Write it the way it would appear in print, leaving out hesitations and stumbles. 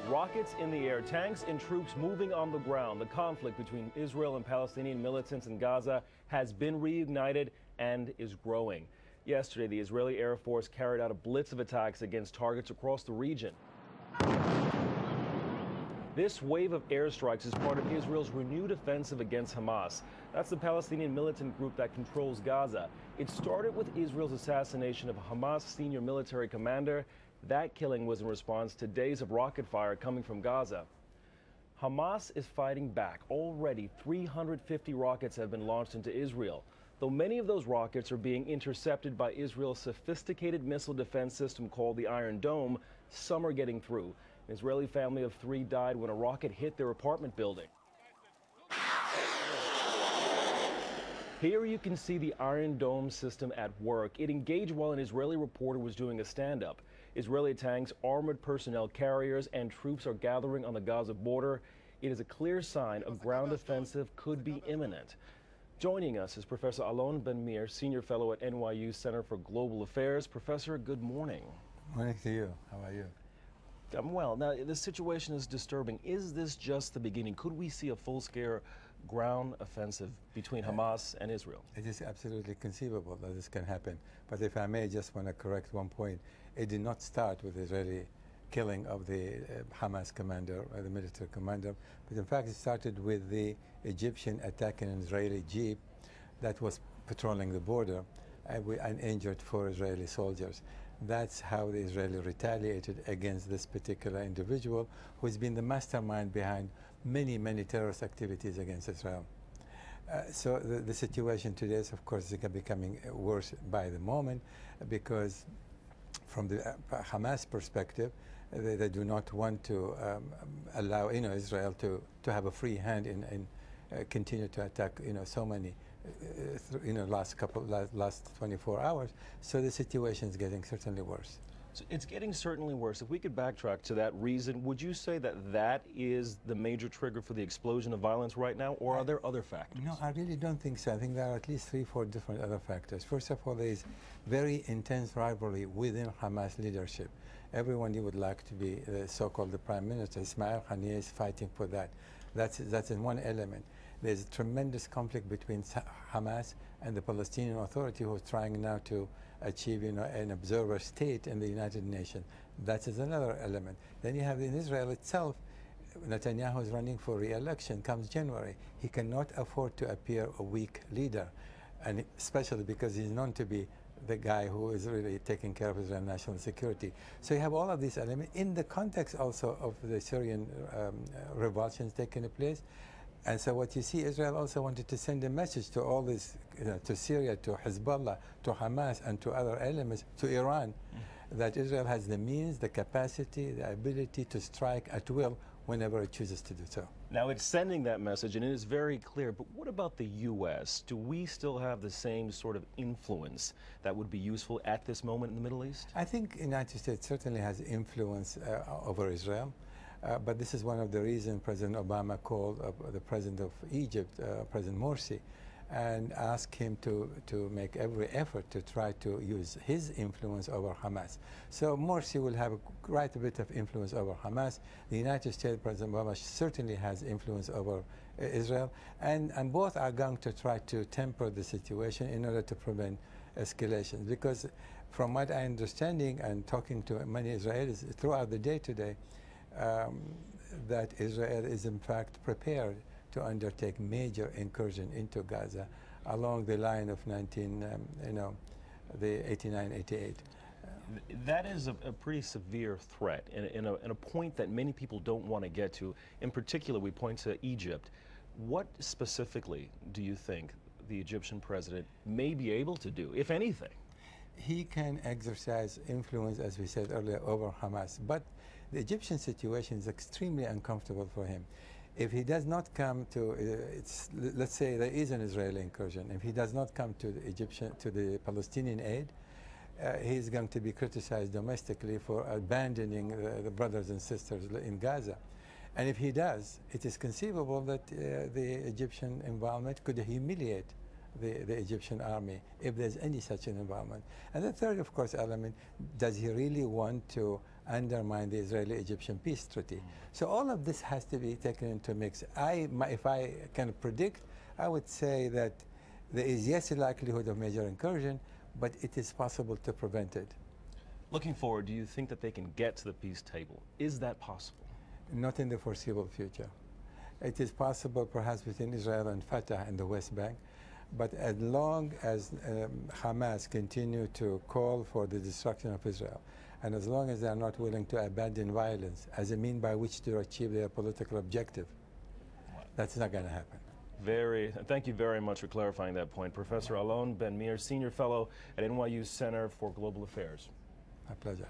Rockets in the air, tanks and troops moving on the ground. The conflict between Israel and Palestinian militants in Gaza has been reignited and is growing. Yesterday, the Israeli Air Force carried out a blitz of attacks against targets across the region. This wave of airstrikes is part of Israel's renewed offensive against Hamas. That's the Palestinian militant group that controls Gaza. It started with Israel's assassination of a Hamas senior military commander. That killing was in response to days of rocket fire coming from Gaza. Hamas is fighting back. Already 350 rockets have been launched into Israel. Though many of those rockets are being intercepted by Israel's sophisticated missile defense system called the Iron Dome, some are getting through. An Israeli family of 3 died when a rocket hit their apartment building. Here you can see the Iron Dome system at work. It engaged while an Israeli reporter was doing a stand-up. Israeli tanks, armored personnel carriers, and troops are gathering on the Gaza border. It is a clear sign a ground offensive could be imminent. Joining us is Professor Alon Ben-Meir, Senior Fellow at NYU Center for Global Affairs. Professor, good morning. Morning to you. How are you? I'm well. Now, this situation is disturbing. Is this just the beginning? Could we see a full-scale ground offensive between Hamas and Israel? It is absolutely conceivable that this can happen. But if I may, just want to correct one point. It did not start with Israeli killing of the Hamas commander, the military commander, but in fact it started with the Egyptian attacking an Israeli jeep that was patrolling the border and injured 4 Israeli soldiers. That's how the Israeli retaliated against this particular individual who has been the mastermind behind many, many terrorist activities against Israel. So the situation today is, of course, becoming worse by the moment because from the Hamas perspective, they do not want to allow Israel to have a free hand in continue to attack so many last 24 hours. So the situation is getting certainly worse. So it's getting certainly worse. If we could backtrack to that reason, would you say that that is the major trigger for the explosion of violence right now, or are there other factors? No, I really don't think so. I think there are at least 3, 4 different other factors. First of all, there is very intense rivalry within Hamas leadership. Everyone would like to be the so-called Prime Minister. Ismail Haniyeh is fighting for that. That's in one element. There's a tremendous conflict between Hamas and the Palestinian Authority, who is trying now to achieve an observer state in the United Nations. That is another element. Then you have in Israel itself, Netanyahu is running for re-election comes January. He cannot afford to appear a weak leader, and especially because he's known to be the guy who is really taking care of Israel's national security. So you have all of these elements in the context also of the Syrian revulsions taking place. And so what you see, Israel also wanted to send a message to all this, to Syria, to Hezbollah, to Hamas, and to other elements, to Iran, that Israel has the means, the capacity, the ability to strike at will whenever it chooses to do so. Now, it's sending that message, and it is very clear, but what about the U.S.? Do we still have the same sort of influence that would be useful at this moment in the Middle East? I think the United States certainly has influence over Israel. But this is one of the reasons President Obama called the President of Egypt, President Morsi, and asked him to make every effort to try to use his influence over Hamas. So Morsi will have quite a bit of influence over Hamas. The United States, President Obama certainly has influence over Israel, and both are going to try to temper the situation in order to prevent escalation. Because from what I'm understanding and talking to many Israelis throughout the day today, that Israel is in fact prepared to undertake major incursion into Gaza along the line of the 89-88. That is a pretty severe threat and a point that many people don't want to get to. In particular, we point to Egypt. What specifically do you think the Egyptian president may be able to do, if anything? He can exercise influence, as we said earlier, over Hamas. But the Egyptian situation is extremely uncomfortable for him. If he does not come to, let's say there is an Israeli incursion, if he does not come to the Palestinian aid, he is going to be criticized domestically for abandoning the brothers and sisters in Gaza. And if he does, it is conceivable that the Egyptian involvement could humiliate the Egyptian army, if there's any such an involvement. And the third, of course, element, does he really want to undermine the Israeli-Egyptian peace treaty. So all of this has to be taken into mix. If I can predict, I would say that there is, yes, a likelihood of major incursion, but it is possible to prevent it. Looking forward, do you think that they can get to the peace table? Is that possible? Not in the foreseeable future. It is possible perhaps between Israel and Fatah in the West Bank, but as long as Hamas continue to call for the destruction of Israel, and as long as they are not willing to abandon violence as a mean by which to achieve their political objective, that's not going to happen. Thank you very much for clarifying that point. Professor Alon Ben-Meir, Senior Fellow at NYU Center for Global Affairs. My pleasure.